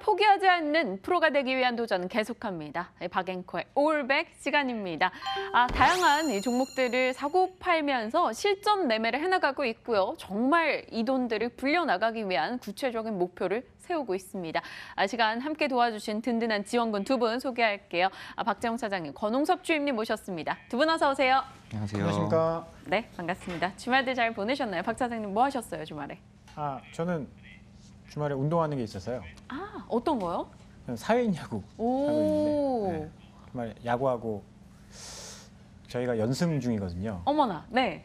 포기하지 않는 프로가 되기 위한 도전은 계속합니다. 박앵커의 올백 시간입니다. 다양한 이 종목들을 사고 팔면서 실전 매매를 해나가고 있고요. 정말 이 돈들을 불려나가기 위한 구체적인 목표를 세우고 있습니다. 시간 함께 도와주신 든든한 지원군 두 분 소개할게요. 박재홍 사장님, 권홍섭 주임님 모셨습니다. 두 분 어서 오세요. 안녕하세요. 안녕하십니까. 네, 반갑습니다. 주말들 잘 보내셨나요? 박 사장님 뭐 하셨어요, 주말에? 저는 주말에 운동하는 게 있어서요. 어떤 거요? 저는 사회인 야구 하고 있는데 주말에 야구하고 저희가 연승 중이거든요. 어머나, 네.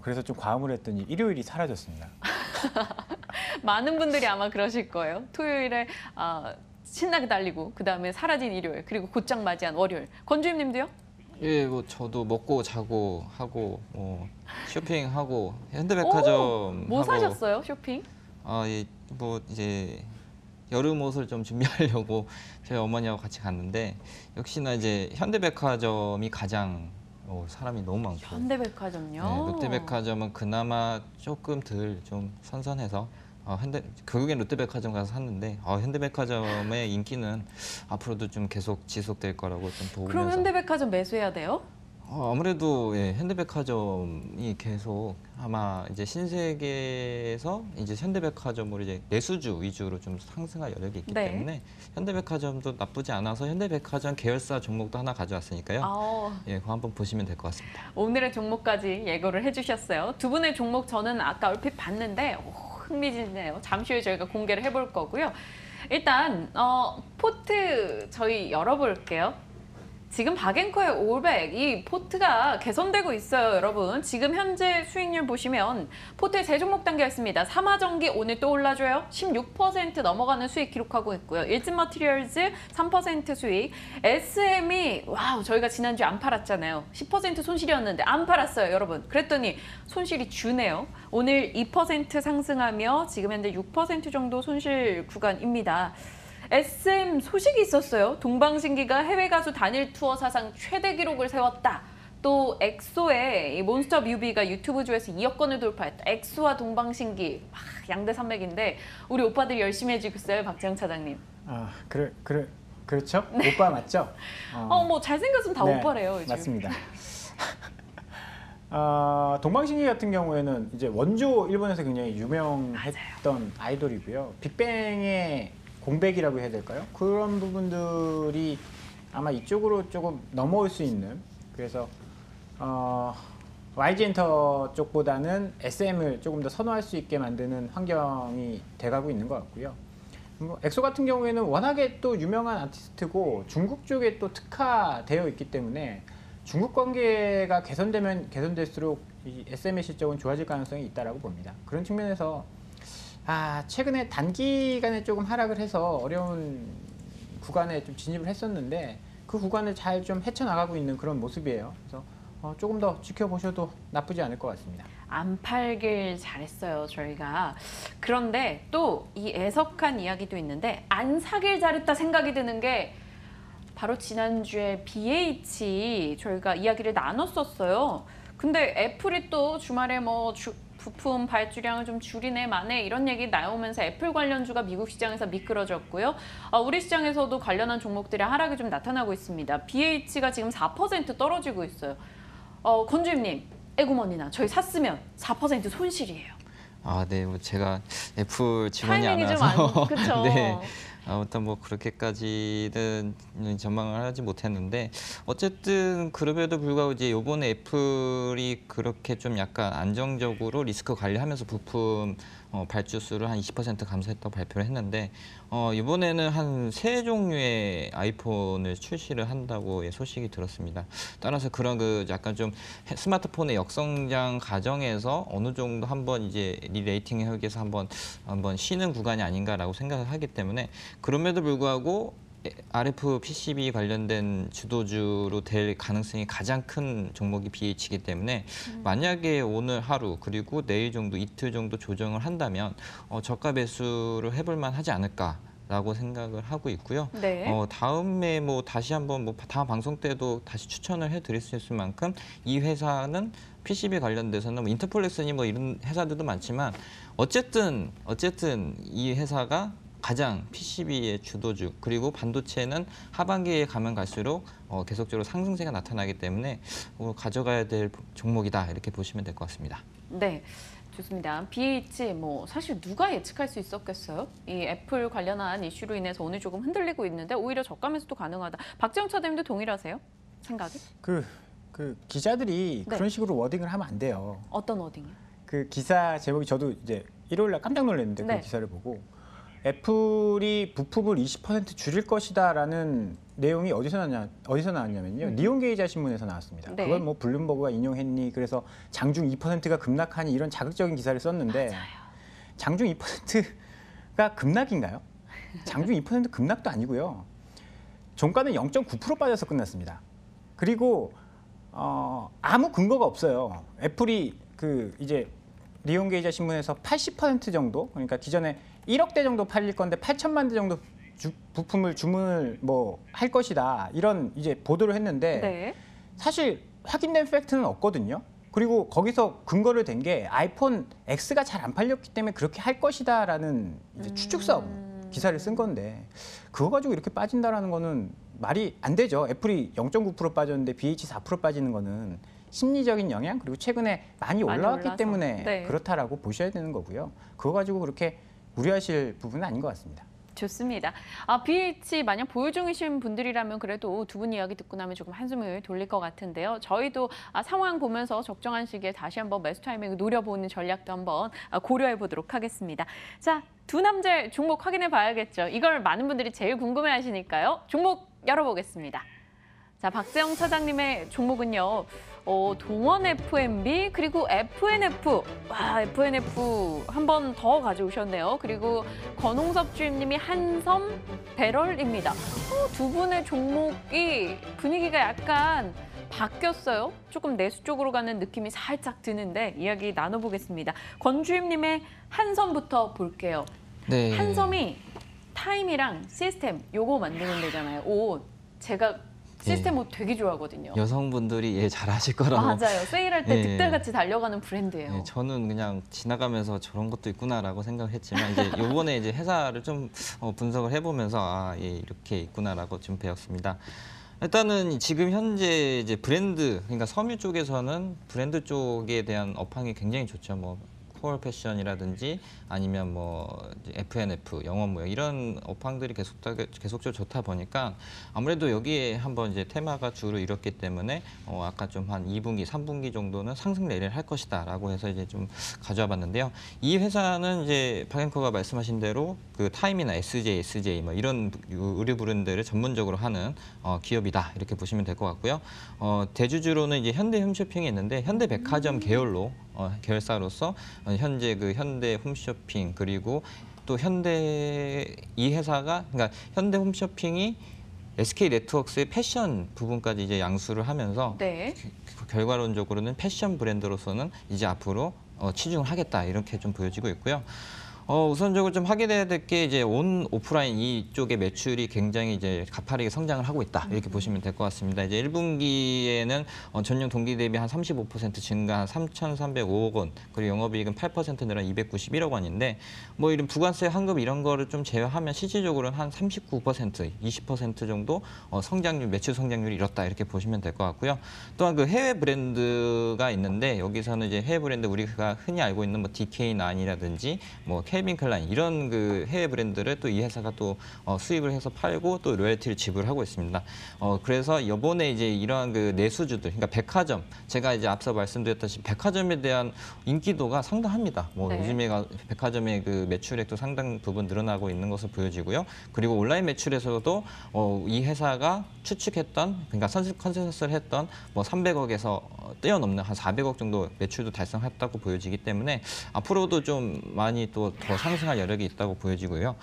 그래서 좀 과음을 했더니 일요일이 사라졌습니다. 많은 분들이 아마 그러실 거예요. 토요일에 신나게 달리고 그다음에 사라진 일요일 그리고 곧장 맞이한 월요일. 권주임님도요? 예, 뭐 저도 먹고 자고 하고 쇼핑하고 현대백화점 뭐 하고 사셨어요? 쇼핑? 뭐 이제 여름 옷을 좀 준비하려고 저희 어머니하고 같이 갔는데 역시나 이제 현대백화점이 가장 사람이 너무 많고 현대백화점요? 네, 롯데백화점은 그나마 조금 덜 좀 선선해서 결국엔 롯데백화점 가서 샀는데 현대백화점의 인기는 앞으로도 좀 계속 지속될 거라고 좀 보면서. 그럼 현대백화점 매수해야 돼요? 아무래도 현대백화점이 계속 아마 이제 신세계에서 이제 현대백화점으로 이제 내수주 위주로 좀 상승할 여력이 있기 네. 때문에 현대백화점도 나쁘지 않아서 현대백화점 계열사 종목도 하나 가져왔으니까요. 그거 한번 보시면 될 것 같습니다. 오늘의 종목까지 예고를 해주셨어요. 두 분의 종목 저는 아까 얼핏 봤는데 흥미진네요. 잠시 후에 저희가 공개를 해볼 거고요. 일단 포트 저희 열어볼게요. 지금 박앵커의 올백, 이 포트가 개선되고 있어요, 여러분. 지금 현재 수익률 보시면 포트의 세 종목 담겨있습니다. 삼화전기 오늘 또 올라줘요. 16% 넘어가는 수익 기록하고 있고요. 일진머티리얼즈 3% 수익. SM이 와우, 저희가 지난주에 안 팔았잖아요. 10% 손실이었는데 안 팔았어요, 여러분. 그랬더니 손실이 주네요. 오늘 2% 상승하며 지금 현재 6% 정도 손실 구간입니다. SM 소식이 있었어요. 동방신기가 해외 가수 단일 투어 사상 최대 기록을 세웠다. 또 엑소의 몬스터 뮤비가 유튜브 조회수 2억 건을 돌파했다. 엑소와 동방신기 양대 산맥인데 우리 오빠들이 열심히 해주고 있어요, 박재영 차장님. 그렇죠? 네. 오빠 맞죠? 뭐 잘생겼으면 다 네, 오빠래요, 요즘. 맞습니다. 동방신기 같은 경우에는 이제 원조 일본에서 굉장히 유명했던 아이돌이고요. 빅뱅의 공백이라고 해야 될까요? 그런 부분들이 아마 이쪽으로 조금 넘어올 수 있는, 그래서 YG엔터 쪽보다는 SM을 조금 더 선호할 수 있게 만드는 환경이 돼가고 있는 것 같고요. 엑소 같은 경우에는 워낙에 또 유명한 아티스트고 중국 쪽에 또 특화되어 있기 때문에 중국 관계가 개선되면 개선될수록 이 SM의 실적은 좋아질 가능성이 있다고 봅니다. 그런 측면에서 최근에 단기간에 조금 하락을 해서 어려운 구간에 좀 진입을 했었는데 그 구간을 잘 좀 헤쳐나가고 있는 그런 모습이에요. 그래서 조금 더 지켜보셔도 나쁘지 않을 것 같습니다. 안 팔길 잘했어요, 저희가. 그런데 또 이 애석한 이야기도 있는데 안 사길 잘했다 생각이 드는 게 바로 지난주에 BH 저희가 이야기를 나눴었어요. 근데 애플이 또 주말에 부품 발주량을 좀 줄이네 마네 이런 얘기 나오면서 애플 관련주가 미국 시장에서 미끄러졌고요. 우리 시장에서도 관련한 종목들의 하락이 좀 나타나고 있습니다. BH가 지금 4% 떨어지고 있어요. 권주임님, 에구머니나 저희 샀으면 4% 손실이에요. 네, 뭐 제가 애플 직원이 타이밍이 아니라서 그쵸? 네. 아무튼 뭐 그렇게까지는 전망을 하지 못했는데 어쨌든 그럼에도 불구하고 이제 이번에 애플이 그렇게 좀 약간 안정적으로 리스크 관리하면서 부품 발주 수를 한 20% 감소했다고 발표를 했는데 이번에는 한 3종류의 아이폰을 출시를 한다고 소식이 들었습니다. 따라서 그런 약간 좀 스마트폰의 역성장 과정에서 어느 정도 한번 이제 리레이팅하기 위해서 한번 쉬는 구간이 아닌가라고 생각을 하기 때문에 그럼에도 불구하고 RF PCB 관련된 주도주로 될 가능성이 가장 큰 종목이 BH이기 때문에 만약에 오늘 하루 그리고 내일 정도 이틀 정도 조정을 한다면 저가 매수를 해볼 만하지 않을까라고 생각을 하고 있고요. 네. 다음에 다시 한번 다음 방송 때도 다시 추천을 해드릴 수 있을 만큼 이 회사는 PCB 관련돼서는 인터폴렉스니 이런 회사들도 많지만 어쨌든 이 회사가 가장 PCB의 주도주 그리고 반도체는 하반기에 가면 갈수록 계속적으로 상승세가 나타나기 때문에 가져가야 될 종목이다 이렇게 보시면 될 것 같습니다. 네. 좋습니다. BH 뭐 사실 누가 예측할 수 있었겠어요? 이 애플 관련한 이슈로 인해서 오늘 조금 흔들리고 있는데 오히려 저가 매수도 가능하다. 박재영 차장님도 동일하세요? 생각이? 그 기자들이 네. 그런 식으로 워딩을 하면 안 돼요. 어떤 워딩이요? 그 기사 제목이 저도 이제 일요일 날 깜짝 놀랐는데 네. 그 기사를 보고 애플이 부품을 20% 줄일 것이다라는 내용이 어디서 나왔냐면요. 니온게이자 신문에서 나왔습니다. 네. 그걸 뭐 블룸버그가 인용했니? 그래서 장중 2%가 급락하니 이런 자극적인 기사를 썼는데 맞아요. 장중 2%가 급락인가요? 장중 2% 급락도 아니고요. 종가는 0.9% 빠져서 끝났습니다. 그리고 아무 근거가 없어요. 애플이 이제 니온게이자 신문에서 80% 정도, 그러니까 기존에 1억 대 정도 팔릴 건데 8천만 대 정도 부품을 주문을 할 것이다, 이런 이제 보도를 했는데 네. 사실 확인된 팩트는 없거든요. 그리고 거기서 근거를 댄 게 아이폰 X가 잘 안 팔렸기 때문에 그렇게 할 것이다라는 이제 추측성 기사를 쓴 건데 그거 가지고 이렇게 빠진다라는 거는 말이 안 되죠. 애플이 0.9% 빠졌는데 BH 4% 빠지는 거는 심리적인 영향, 그리고 최근에 많이 올라왔기 올라서. 때문에 네. 그렇다라고 보셔야 되는 거고요. 그거 가지고 그렇게 우려하실 부분은 아닌 것 같습니다. 좋습니다. BH 만약 보유 중이신 분들이라면 그래도 두 분 이야기 듣고 나면 조금 한숨을 돌릴 것 같은데요. 저희도 상황 보면서 적정한 시기에 다시 한번 매수 타이밍을 노려보는 전략도 한번 고려해 보도록 하겠습니다. 자, 두 남자 종목 확인해 봐야겠죠. 이걸 많은 분들이 제일 궁금해 하시니까요. 종목 열어보겠습니다. 자, 박재영 차장님의 종목은요. 동원 FMB 그리고 FNF. 와, FNF 한 번 더 가져오셨네요. 그리고 권홍섭 주임님이 한섬 배럴입니다. 두 분의 종목이 분위기가 약간 바뀌었어요. 조금 내수 쪽으로 가는 느낌이 살짝 드는데 이야기 나눠보겠습니다. 권 주임님의 한섬부터 볼게요. 네. 한섬이 타임이랑 시스템 요거 만드는 데잖아요. 옷. 제가 시스템 옷 되게 좋아하거든요. 여성분들이 잘하실 거라고. 맞아요. 세일할 때 예. 득달같이 달려가는 브랜드예요. 네, 저는 그냥 지나가면서 저런 것도 있구나라고 생각했지만 이제 요번에 이제 회사를 좀 분석을 해보면서 이렇게 있구나라고 좀 배웠습니다. 일단은 지금 현재 이제 브랜드, 그러니까 섬유 쪽에서는 브랜드 쪽에 대한 업황이 굉장히 좋죠. 뭐 코어 패션이라든지 아니면 뭐 FNF, 영업무역 이런 업황들이 계속적으로 좋다 보니까 아무래도 여기에 한번 이제 테마가 주를 이뤘기 때문에 아까 좀 한 2분기, 3분기 정도는 상승 내리를 할 것이다라고 해서 이제 좀 가져와 봤는데요. 이 회사는 이제 박 앵커가 말씀하신 대로 그 타임이나 SJ 뭐 이런 의류 브랜드를 전문적으로 하는 기업이다 이렇게 보시면 될 것 같고요. 대주주로는 이제 현대 홈쇼핑이 있는데 현대백화점 계열로 계열사로서 현재 그 현대 홈쇼핑 그리고 또 이 회사가 그러니까 현대 홈쇼핑이 SK 네트워크스의 패션 부분까지 이제 양수를 하면서 네. 결과론적으로는 패션 브랜드로서는 이제 앞으로 치중을 하겠다 이렇게 좀 보여지고 있고요. 우선적으로 좀 확인해야 될 게 이제 오프라인 이쪽의 매출이 굉장히 이제 가파르게 성장을 하고 있다 이렇게 보시면 될 것 같습니다. 이제 1분기에는 전년 동기 대비 한 35% 증가한 3,305억 원, 그리고 영업이익은 8% 늘어난 291억 원인데 뭐 이런 부가세 환급 이런 거를 좀 제외하면 실질적으로는 한 39%, 20% 정도 매출 성장률이 이렇다 이렇게 보시면 될 것 같고요. 또한 그 해외 브랜드가 있는데 여기서는 이제 해외 브랜드 우리가 흔히 알고 있는 뭐 DK9이라든지 뭐 캘빈 클라인 이런 그 해외 브랜드를 또 이 회사가 또 수입을 해서 팔고 또 로열티를 지불하고 있습니다. 그래서 이번에 이제 이러한 그 내수주들, 그러니까 백화점, 제가 이제 앞서 말씀드렸다시피 백화점에 대한 인기도가 상당합니다. 뭐 네. 요즘에 백화점의 그 매출액도 상당 부분 늘어나고 있는 것으로 보여지고요. 그리고 온라인 매출에서도 이 회사가 추측했던, 그러니까 컨센서스를 했던 뭐 300억에서 뛰어넘는 한 400억 정도 매출도 달성했다고 보여지기 때문에 앞으로도 좀 많이 또 더 상승할 여력이 있다고 보여지고요.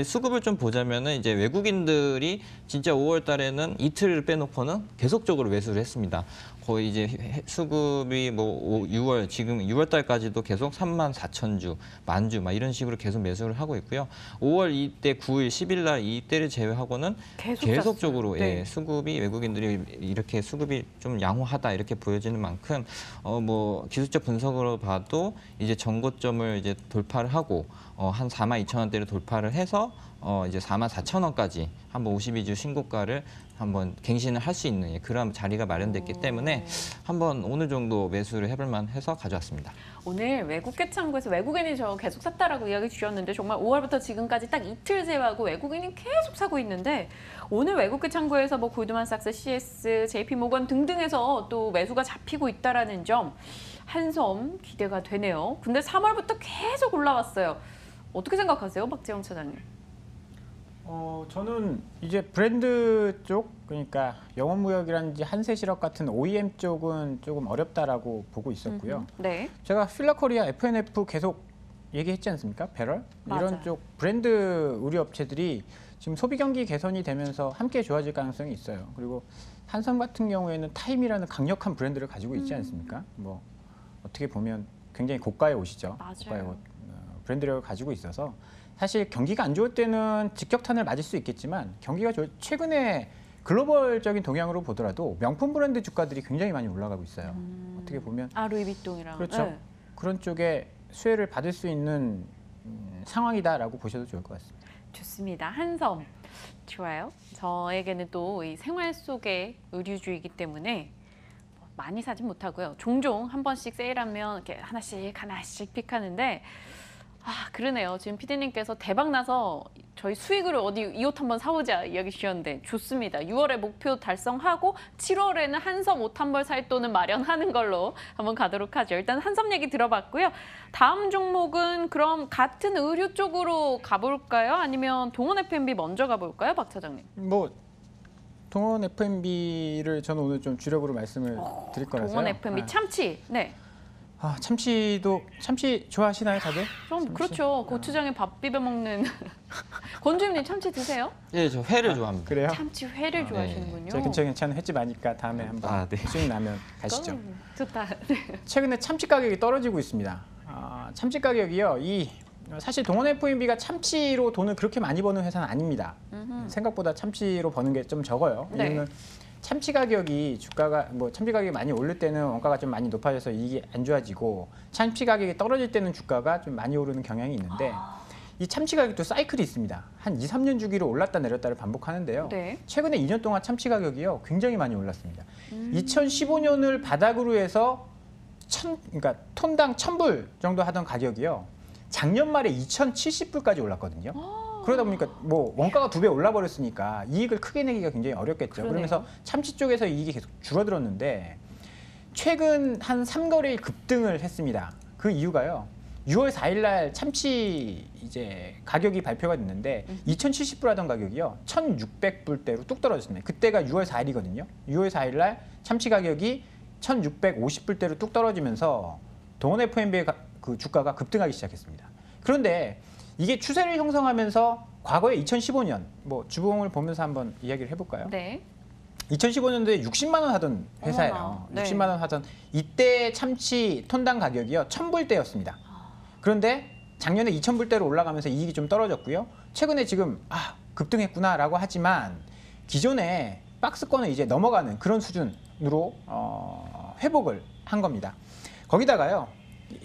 수급을 좀 보자면은 이제 외국인들이 진짜 5월 달에는 이틀을 빼놓고는 계속적으로 매수를 했습니다. 거의 이제 수급이 뭐 6월 지금 6월 달까지도 계속 34,000주, 만주 막 이런 식으로 계속 매수를 하고 있고요. 5월 이때 9일, 10일 날 이때를 제외하고는 계속적으로 네. 예, 수급이 외국인들이 이렇게 수급이 좀 양호하다 이렇게 보여지는 만큼 뭐 기술적 분석으로 봐도 이제 전고점을 이제 돌파를 하고 한 42,000원대를 돌파를 해서 이제 44,000원까지 한번 52주 신고가를 한번 갱신을 할 수 있는 그런 자리가 마련됐기 때문에 한번 어느 정도 매수를 해볼 만해서 가져왔습니다. 오늘 외국계 창구에서 외국인이 저 계속 샀다라고 이야기 주셨는데 정말 5월부터 지금까지 딱 이틀 제외하고 외국인이 계속 사고 있는데 오늘 외국계 창구에서 뭐 골드만삭스, CS, JP모건 등등에서 또 매수가 잡히고 있다라는 점 한섬 기대가 되네요. 근데 3월부터 계속 올라왔어요. 어떻게 생각하세요, 박재영 차장님? 저는 이제 브랜드 쪽, 그러니까 영업무역이라든지 한세실업 같은 OEM 쪽은 조금 어렵다라고 보고 있었고요. 네. 제가 필라코리아, FNF 계속 얘기했지 않습니까? 배럴? 맞아요. 이런 쪽 브랜드 의류 업체들이 지금 소비 경기 개선이 되면서 함께 좋아질 가능성이 있어요. 그리고 한섬 같은 경우에는 타임이라는 강력한 브랜드를 가지고 있지 않습니까? 뭐 어떻게 보면 굉장히 고가의 옷이죠. 맞아요. 고가의 옷. 브랜드력을 가지고 있어서 사실 경기가 안 좋을 때는 직격탄을 맞을 수 있겠지만 경기가 최근에 글로벌적인 동향으로 보더라도 명품 브랜드 주가들이 굉장히 많이 올라가고 있어요. 어떻게 보면 루이비통이랑. 그렇죠. 네. 그런 쪽에 수혜를 받을 수 있는 상황이다라고 보셔도 좋을 것 같습니다. 좋습니다. 한섬 좋아요. 저에게는 또 이 생활 속의 의류주이기 때문에 많이 사진 못하고요. 종종 한 번씩 세일하면 이렇게 하나씩 픽하는데 그러네요. 지금 피디님께서 대박 나서 저희 수익으로 어디 이 옷 한번 사오자 이야기 주셨는데 좋습니다. 6월에 목표 달성하고 7월에는 한섬 옷 한 벌 살 돈은 마련하는 걸로 한번 가도록 하죠. 일단 한섬 얘기 들어봤고요. 다음 종목은 그럼 같은 의류 쪽으로 가볼까요? 아니면 동원 F&B 먼저 가볼까요, 박 차장님? 뭐 동원 F&B를 저는 오늘 좀 주력으로 말씀을 드릴 거라서요. 동원 F&B 참치. 네. 참치 좋아하시나요, 다들? 그럼 참치? 그렇죠. 고추장에 밥 비벼 먹는 권주임님 참치 드세요? 예, 저 회를 좋아합니다. 그래요? 참치 회를 네. 좋아하시는군요. 제 근처에 괜찮은 횟집 아니까 다음에 한번 네. 수익 나면 가시죠. 좋다. 최근에 참치 가격이 떨어지고 있습니다. 참치 가격이요. 사실 동원 F&B가 참치로 돈을 그렇게 많이 버는 회사는 아닙니다. 생각보다 참치로 버는 게 좀 적어요. 네. 왜냐면 참치 가격이 참치 가격이 많이 오를 때는 원가가 좀 많이 높아져서 이익이 안 좋아지고 참치 가격이 떨어질 때는 주가가 좀 많이 오르는 경향이 있는데 이 참치 가격도 사이클이 있습니다. 한 2, 3년 주기로 올랐다 내렸다를 반복하는데요. 네. 최근에 2년 동안 참치 가격이요. 굉장히 많이 올랐습니다. 2015년을 바닥으로 해서 그러니까 톤당 1,000불 정도 하던 가격이요. 작년 말에 2,070불까지 올랐거든요. 그러다 보니까 뭐 원가가 2배 올라버렸으니까 이익을 크게 내기가 굉장히 어렵겠죠. 그러네요. 그러면서 참치 쪽에서 이익이 계속 줄어들었는데 최근 한 3거래일 급등을 했습니다. 그 이유가요. 6월 4일 날 참치 이제 가격이 발표가 됐는데 2,070불 하던 가격이요. 1,600불대로 뚝 떨어졌습니다. 그때가 6월 4일이거든요. 6월 4일 날 참치 가격이 1,650불대로 뚝 떨어지면서 동원 F&B의 그 주가가 급등하기 시작했습니다. 그런데 이게 추세를 형성하면서 과거에 2015년 뭐 주봉을 보면서 한번 이야기를 해볼까요? 네. 2015년도에 60만 원 하던 회사예요. 어머나. 네. 60만 원 하던 이때 참치 톤당 가격이요 1,000불대였습니다. 그런데 작년에 2,000불대로 올라가면서 이익이 좀 떨어졌고요. 최근에 지금 급등했구나라고 하지만 기존에 박스권을 이제 넘어가는 그런 수준으로 회복을 한 겁니다. 거기다가요.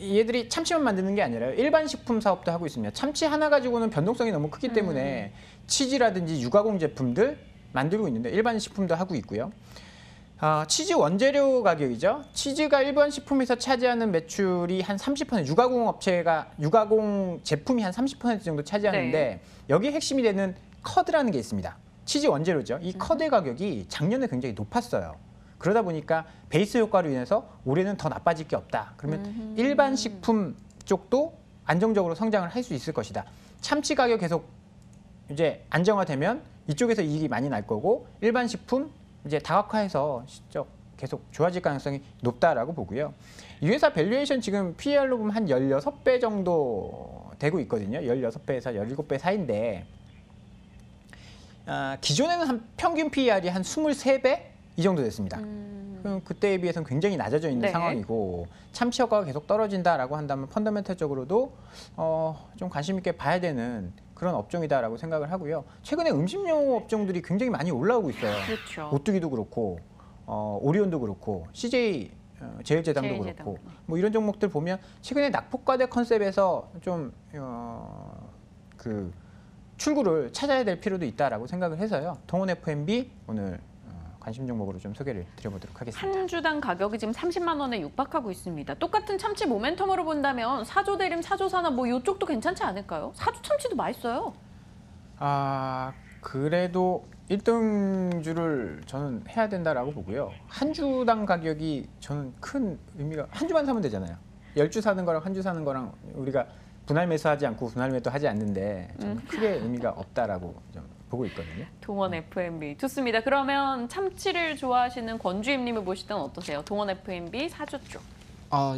얘들이 참치만 만드는 게 아니라요. 일반 식품 사업도 하고 있습니다. 참치 하나 가지고는 변동성이 너무 크기 때문에 치즈라든지 유가공 제품들 만들고 있는데 일반 식품도 하고 있고요. 치즈 원재료 가격이죠. 치즈가 일반 식품에서 차지하는 매출이 한 30%, 유가공 제품이 한 30% 정도 차지하는데 네. 여기에 핵심이 되는 커드라는 게 있습니다. 치즈 원재료죠. 이 커드 가격이 작년에 굉장히 높았어요. 그러다 보니까 베이스 효과로 인해서 올해는 더 나빠질 게 없다. 그러면 일반 식품 쪽도 안정적으로 성장을 할 수 있을 것이다. 참치 가격 계속 이제 안정화되면 이쪽에서 이익이 많이 날 거고 일반 식품 이제 다각화해서 실적 계속 좋아질 가능성이 높다라고 보고요. 이 회사 밸류에이션 지금 PER로 보면 한 16배 정도 되고 있거든요. 16배에서 17배 사이인데 기존에는 한 평균 PER이 한 23배 이 정도 됐습니다. 그럼 그때에 비해서는 굉장히 낮아져 있는 네. 상황이고 참치 효과가 계속 떨어진다라고 한다면 펀더멘탈적으로도 좀 관심 있게 봐야 되는 그런 업종이다라고 생각을 하고요. 최근에 음식료 업종들이 굉장히 많이 올라오고 있어요. 그렇죠. 오뚜기도 그렇고 오리온도 그렇고 CJ 제일제당도 제일제당. 그렇고 뭐 이런 종목들 보면 최근에 낙폭과대 컨셉에서 좀 그 출구를 찾아야 될 필요도 있다라고 생각을 해서요. 동원 F&B 오늘 관심 종목으로 좀 소개를 드려보도록 하겠습니다. 한 주당 가격이 지금 30만 원에 육박하고 있습니다. 똑같은 참치 모멘텀으로 본다면 사조 대림, 사조 산업 뭐 이쪽도 괜찮지 않을까요? 사조 참치도 맛있어요. 그래도 1등주를 저는 해야 된다라고 보고요. 한 주당 가격이 저는 큰 의미가 한 주만 사면 되잖아요. 10주 사는 거랑 한 주 사는 거랑 우리가 분할 매수하지 않고 분할 매도하지 않는데 저는 크게 의미가 없다라고 좀 보고 있거든요. 동원 F&B 좋습니다. 그러면 참치를 좋아하시는 권주임님을 보실 때는 어떠세요? 동원 F&B 사조 쪽.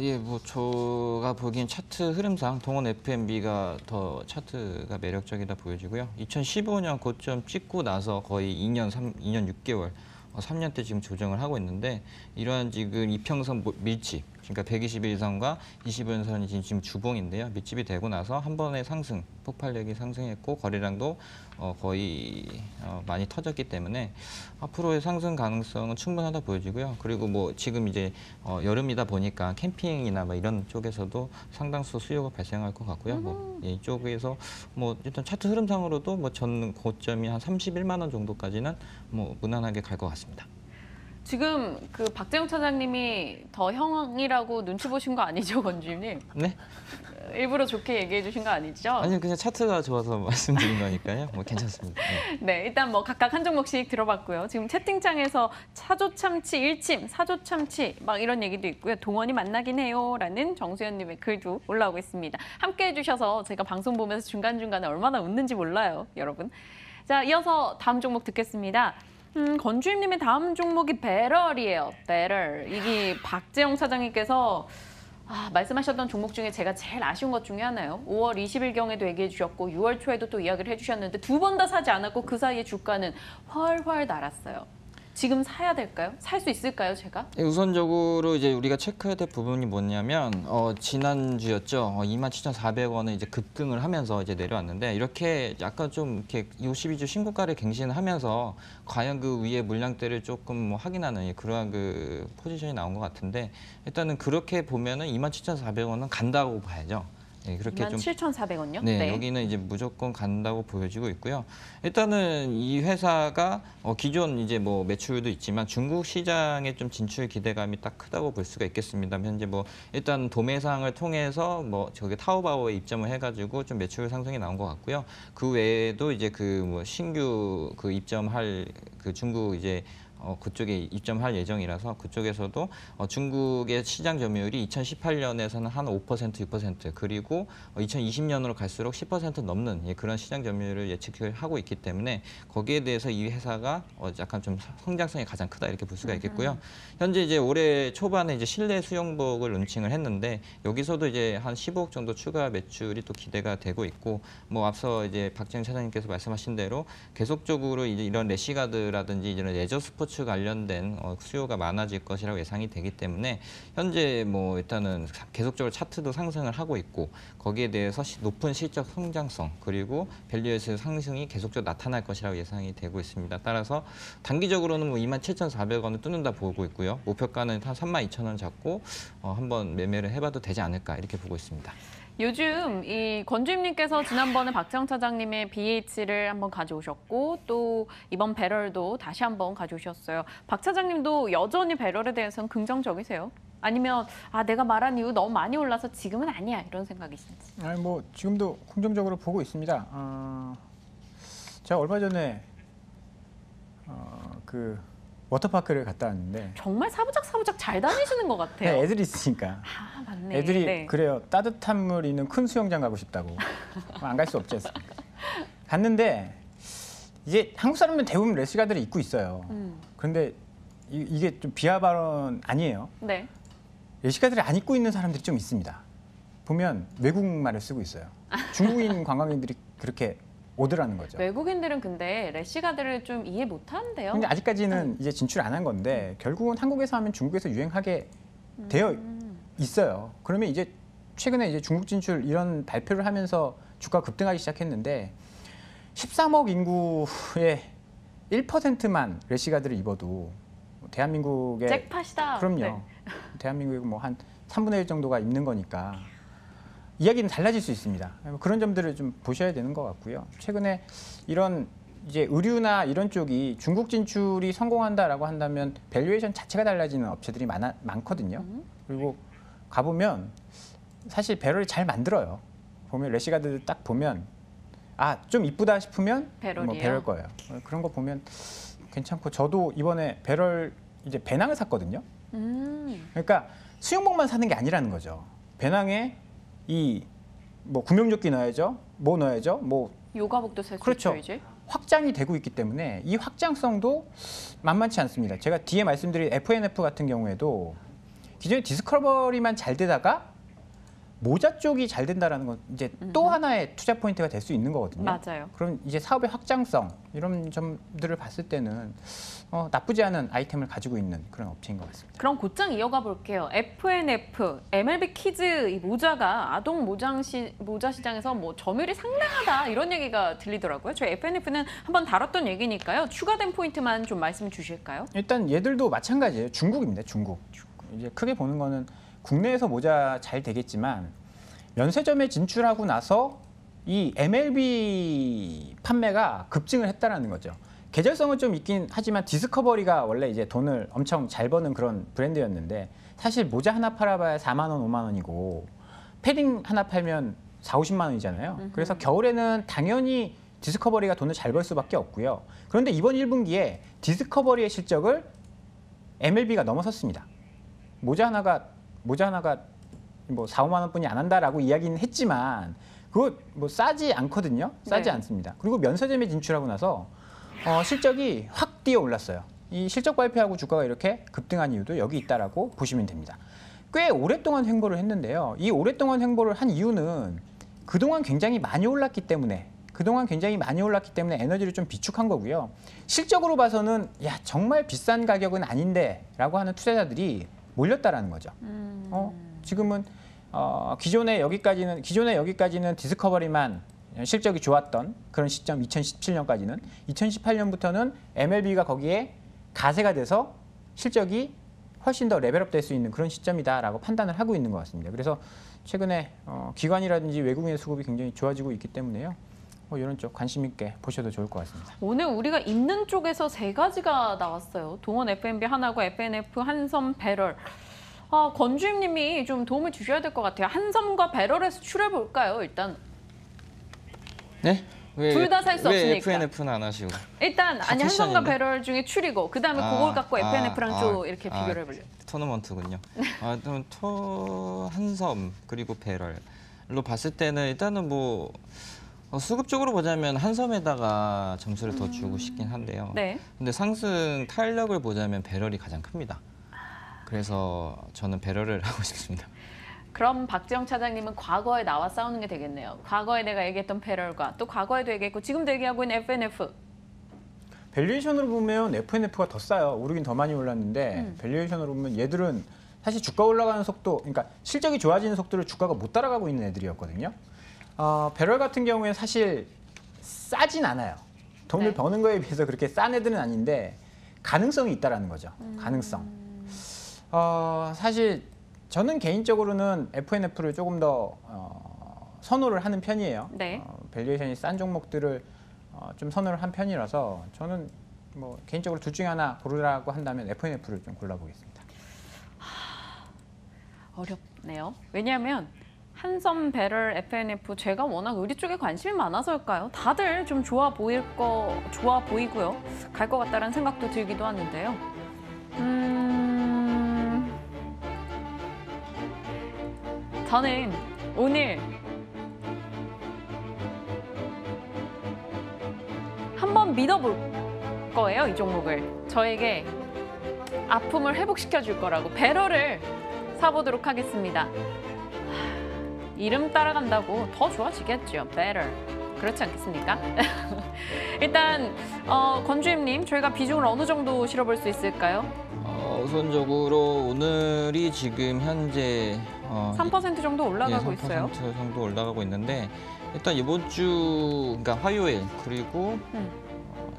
예, 뭐 제가 보기엔 차트 흐름상 동원 F&B가 더 차트가 매력적이다 보여지고요. 2015년 고점 찍고 나서 거의 2년 6개월, 3년대 지금 조정을 하고 있는데 이러한 지금 이평선 밀집, 그러니까 121선과 21선이 지금 주봉인데요. 밀집이 되고 나서 한 번의 상승, 폭발력이 상승했고 거래량도 거의 많이 터졌기 때문에 앞으로의 상승 가능성은 충분하다 보여지고요. 그리고 뭐 지금 이제 여름이다 보니까 캠핑이나 뭐 이런 쪽에서도 상당수 수요가 발생할 것 같고요. 뭐 이쪽에서 뭐 일단 차트 흐름상으로도 뭐 전 고점이 한 31만 원 정도까지는 뭐 무난하게 갈 것 같습니다. 지금 그 박재용 차장님이 더 형이라고 눈치 보신 거 아니죠, 권주임님? 네? 일부러 좋게 얘기해 주신 거 아니죠? 아니 그냥 차트가 좋아서 말씀드린 거니까요. 뭐 괜찮습니다. 네. 네, 일단 뭐 각각 한 종목씩 들어봤고요. 지금 채팅창에서 사조 참치 일침, 사조 참치 막 이런 얘기도 있고요. 동원이 만나긴 해요라는 정수현님의 글도 올라오고 있습니다. 함께 해주셔서 제가 방송 보면서 중간중간에 얼마나 웃는지 몰라요, 여러분. 자, 이어서 다음 종목 듣겠습니다. 권주임님의 다음 종목이 배럴이에요. 배럴. 이게 박재영 사장님께서 말씀하셨던 종목 중에 제가 제일 아쉬운 것 중에 하나요. 5월 20일경에도 얘기해 주셨고 6월 초에도 또 이야기를 해주셨는데 두 번 다 사지 않았고 그 사이에 주가는 훨훨 날았어요. 지금 사야 될까요? 살 수 있을까요, 제가? 우선적으로 이제 우리가 체크해야 될 부분이 뭐냐면 지난주였죠. 27,400원을 이제 급등을 하면서 이제 내려왔는데 이렇게 약간 좀 이렇게 52주 신고가를 갱신하면서 과연 그 위에 물량대를 조금 뭐 확인하는 그러한 그 포지션이 나온 것 같은데 일단은 그렇게 보면은 27,400원은 간다고 봐야죠. 네, 그렇게 좀 17,400원요? 네, 여기는 이제 무조건 간다고 보여지고 있고요. 일단은 이 회사가 기존 이제 뭐 매출도 있지만 중국 시장에 좀 진출 기대감이 딱 크다고 볼 수가 있겠습니다. 현재 뭐 일단 도매상을 통해서 뭐 저기 타오바오에 입점을 해가지고 좀 매출 상승이 나온 것 같고요. 그 외에도 이제 그 뭐 신규 그 입점할 그 중국 이제 그쪽에 입점할 예정이라서 그쪽에서도 중국의 시장 점유율이 2018년에서는 한 5%, 6% 그리고 2020년으로 갈수록 10% 넘는 그런 시장 점유율을 예측을 하고 있기 때문에 거기에 대해서 이 회사가 약간 좀 성장성이 가장 크다 이렇게 볼 수가 있겠고요. 현재 이제 올해 초반에 이제 실내 수영복을 론칭을 했는데 여기서도 이제 한 15억 정도 추가 매출이 또 기대가 되고 있고 뭐 앞서 이제 박재영 차장님께서 말씀하신 대로 계속적으로 이제 이런 래시가드라든지 이런 레저 스포츠 관련된 수요가 많아질 것이라고 예상이 되기 때문에 현재 뭐 일단은 계속적으로 차트도 상승을 하고 있고 거기에 대해서 높은 실적 성장성 그리고 밸류에이션 상승이 계속적으로 나타날 것이라고 예상이 되고 있습니다. 따라서 단기적으로는 뭐 27,400원을 뚫는다 보고 있고요. 목표가는 한 32,000원 잡고 한번 매매를 해봐도 되지 않을까 이렇게 보고 있습니다. 요즘 이 권주임님께서 지난번에 박재영 차장님의 BH를 한번 가져오셨고 또 이번 배럴도 다시 한번 가져오셨어요. 박 차장님도 여전히 배럴에 대해서는 긍정적이세요? 아니면 내가 말한 이유 너무 많이 올라서 지금은 아니야 이런 생각이신지? 아니 뭐 지금도 긍정적으로 보고 있습니다. 제가 얼마 전에 그 워터파크를 갔다 왔는데 정말 사부작 잘 다니시는 것 같아요. 네, 애들이 있으니까 맞네. 애들이 네. 그래요. 따뜻한 물 있는 큰 수영장 가고 싶다고. 안 갈 수 없지 않습니까? 갔는데 이제 한국 사람은 대부분 래시가드를 입고 있어요. 그런데 이게 좀 비하 발언 아니에요. 네. 래시가드를 안 입고 있는 사람들이 좀 있습니다. 보면 외국말을 쓰고 있어요. 중국인 관광객들이 그렇게 오더라는 거죠. 외국인들은 근데 래시가드를 좀 이해 못 하는데요. 근데 아직까지는 이제 진출 안 한 건데 결국은 한국에서 하면 중국에서 유행하게 되어 있어요. 그러면 이제 최근에 이제 중국 진출 이런 발표를 하면서 주가 급등하기 시작했는데 13억 인구의 1%만 래시가드를 입어도 대한민국의 잭팟이다. 그럼요. 네. 대한민국의 뭐 한 3분의 1 정도가 입는 거니까 이야기는 달라질 수 있습니다. 그런 점들을 좀 보셔야 되는 것 같고요. 최근에 이런 이제 의류나 이런 쪽이 중국 진출이 성공한다라고 한다면 밸류에이션 자체가 달라지는 업체들이 많거든요. 그리고 가보면 사실 배럴이 잘 만들어요. 보면 래시가드 딱 보면 아, 좀 이쁘다 싶으면 배럴이에요? 뭐 배럴 거예요. 그런 거 보면 괜찮고 저도 이번에 배럴 이제 배낭을 샀거든요. 그러니까 수영복만 사는 게 아니라는 거죠. 배낭에 이 뭐 구명조끼 넣어야죠. 뭐 넣어야죠. 뭐 요가복도 살 수 그렇죠. 있죠, 이제. 확장이 되고 있기 때문에 이 확장성도 만만치 않습니다. 제가 뒤에 말씀드린 FNF 같은 경우에도 기존에 디스커버리만 잘 되다가 모자 쪽이 잘 된다라는 건 이제 또 하나의 투자 포인트가 될 수 있는 거거든요. 맞아요. 그럼 이제 사업의 확장성 이런 점들을 봤을 때는 나쁘지 않은 아이템을 가지고 있는 그런 업체인 것 같습니다. 그럼 곧장 이어가 볼게요. FNF, MLB 키즈 이 모자가 아동 모자 시장에서 뭐 점유율이 상당하다 이런 얘기가 들리더라고요. 저희 FNF는 한번 다뤘던 얘기니까요. 추가된 포인트만 좀 말씀 주실까요? 일단 얘들도 마찬가지예요. 중국입니다. 중국. 이제 크게 보는 거는 국내에서 모자 잘 되겠지만 면세점에 진출하고 나서 이 MLB 판매가 급증을 했다라는 거죠. 계절성은 좀 있긴 하지만 디스커버리가 원래 이제 돈을 엄청 잘 버는 그런 브랜드였는데 사실 모자 하나 팔아봐야 4만 원, 5만 원이고 패딩 하나 팔면 4, 50만 원이잖아요. 그래서 겨울에는 당연히 디스커버리가 돈을 잘 벌 수밖에 없고요. 그런데 이번 1분기에 디스커버리의 실적을 MLB가 넘어섰습니다. 모자 하나가 뭐 4, 5만 원뿐이 안 한다라고 이야기는 했지만 그거 뭐 싸지 않거든요. 싸지 네. 않습니다. 그리고 면세점에 진출하고 나서 실적이 확 뛰어 올랐어요. 이 실적 발표하고 주가가 이렇게 급등한 이유도 여기 있다라고 보시면 됩니다. 꽤 오랫동안 횡보를 했는데요. 이 오랫동안 횡보를 한 이유는 그동안 굉장히 많이 올랐기 때문에 에너지를 좀 비축한 거고요. 실적으로 봐서는 야 정말 비싼 가격은 아닌데라고 하는 투자자들이 몰렸다라는 거죠. 지금은 기존에 여기까지는 디스커버리만 실적이 좋았던 그런 시점 2017년까지는 2018년부터는 MLB가 거기에 가세가 돼서 실적이 훨씬 더 레벨업 될 수 있는 그런 시점이다라고 판단을 하고 있는 것 같습니다. 그래서 최근에 기관이라든지 외국인의 수급이 굉장히 좋아지고 있기 때문에요. 이런 쪽 관심 있게 보셔도 좋을 것 같습니다. 오늘 우리가 입는 쪽에서 세 가지가 나왔어요. 동원 FNB 하나고 FNF, 한섬, 배럴. 권주임님이 좀 도움을 주셔야 될 것 같아요. 한섬과 배럴에서 추려볼까요, 일단? 네? 둘다 살수 왜 없으니까. FNF는 안 하시고? 일단 아니 한섬과 패션인데? 배럴 중에 추리고 그다음에 그걸 갖고 FNF랑 좀 이렇게 비교를 해보려고. 토너먼트군요. 그럼 한섬 그리고 배럴로 봤을 때는 일단은 뭐 수급적으로 보자면 한섬에다가 점수를 더 주고 싶긴 한데요. 네. 근데 상승 탄력을 보자면 배럴이 가장 큽니다. 그래서 저는 배럴을 하고 싶습니다. 그럼 박지영 차장님은 과거에 나와 싸우는 게 되겠네요. 과거에 내가 얘기했던 배럴과 또 과거에도 얘기했고 지금도 얘기하고 있는 FNF. 밸류에이션으로 보면 FNF가 더 싸요. 오르긴 더 많이 올랐는데 밸류에이션으로 보면 얘들은 사실 주가 올라가는 속도, 그러니까 실적이 좋아지는 속도를 주가가 못 따라가고 있는 애들이었거든요. 배럴 같은 경우에는 사실 싸진 않아요. 돈을 네. 버는 거에 비해서 그렇게 싼 애들은 아닌데 가능성이 있다라는 거죠. 가능성. 사실 저는 개인적으로는 FNF를 조금 더 선호를 하는 편이에요. 네. 밸류에이션이 싼 종목들을 좀 선호를 한 편이라서 저는 뭐 개인적으로 둘 중에 하나 고르라고 한다면 FNF를 좀 골라보겠습니다. 어렵네요. 왜냐하면 한섬, 배럴, FNF 제가 워낙 의류 쪽에 관심이 많아서일까요? 다들 좀 좋아 보이고요. 갈 것 같다는 생각도 들기도 하는데요. 저는 오늘 한번 믿어볼 거예요, 이 종목을. 저에게 아픔을 회복시켜 줄 거라고 배럴을 사보도록 하겠습니다. 이름 따라간다고 더 좋아지겠죠, better. 그렇지 않겠습니까? 일단 권주임님, 저희가 비중을 어느 정도 실어볼 수 있을까요? 우선적으로 오늘이 지금 현재 3% 정도 올라가고 3% 있어요. 정도 올라가고 있는데 일단 이번 주 그러니까 화요일 그리고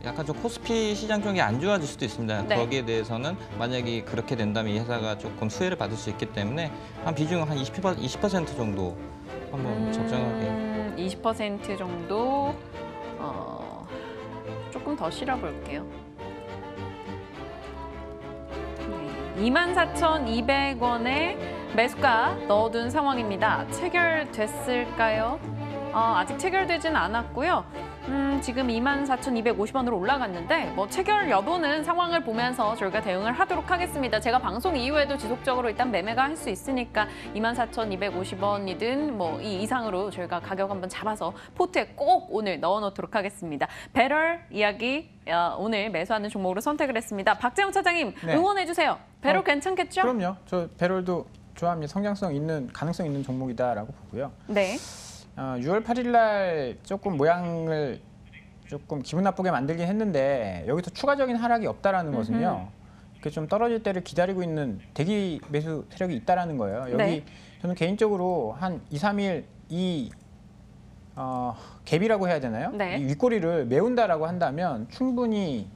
약간 좀 코스피 시장 쪽이 안 좋아질 수도 있습니다. 네. 거기에 대해서는 만약에 그렇게 된다면 이 회사가 조금 수혜를 받을 수 있기 때문에 한 비중은 한 20% 정도 한번 적정하게. 20% 정도 조금 더 실어볼게요. 네, 24,200원에 매수가 넣어둔 상황입니다. 체결됐을까요? 아직 체결되진 않았고요. 지금 24,250원으로 올라갔는데 뭐 체결 여부는 상황을 보면서 저희가 대응을 하도록 하겠습니다. 제가 방송 이후에도 지속적으로 일단 매매가 할 수 있으니까 24,250원이든 뭐 이 이상으로 저희가 가격 한번 잡아서 포트에 꼭 오늘 넣어놓도록 하겠습니다. 배럴 이야기 오늘 매수하는 종목으로 선택을 했습니다. 박재영 차장님 네. 응원해주세요. 배럴 괜찮겠죠? 그럼요. 저 배럴도 좋아합니다. 성장성 있는 가능성 있는 종목이다라고 보고요. 네. 6월 8일 날 조금 모양을 조금 기분 나쁘게 만들긴 했는데 여기서 추가적인 하락이 없다라는 것은요. 이렇게 좀 떨어질 때를 기다리고 있는 대기 매수 세력이 있다라는 거예요. 여기 네. 저는 개인적으로 한 2, 3일 이 갭이라고 해야 되나요? 네. 이 윗꼬리를 메운다라고 한다면 충분히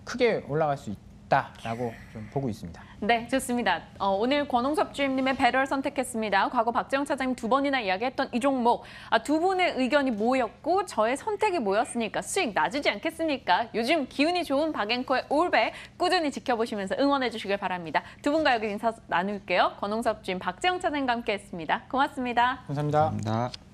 크게 올라갈 수 있다라고 좀 보고 있습니다. 네, 좋습니다. 오늘 권홍섭 주임님의 배럴 선택했습니다. 과거 박재영 차장님 2번이나 이야기했던 이 종목 두 분의 의견이 모였고 저의 선택이 모였으니까 수익 낮으지 않겠습니까? 요즘 기운이 좋은 박앵커의 올배 꾸준히 지켜보시면서 응원해 주시길 바랍니다. 두 분과 여기 인사 나눌게요. 권홍섭 주임, 박재영 차장님과 함께했습니다. 고맙습니다. 감사합니다. 감사합니다.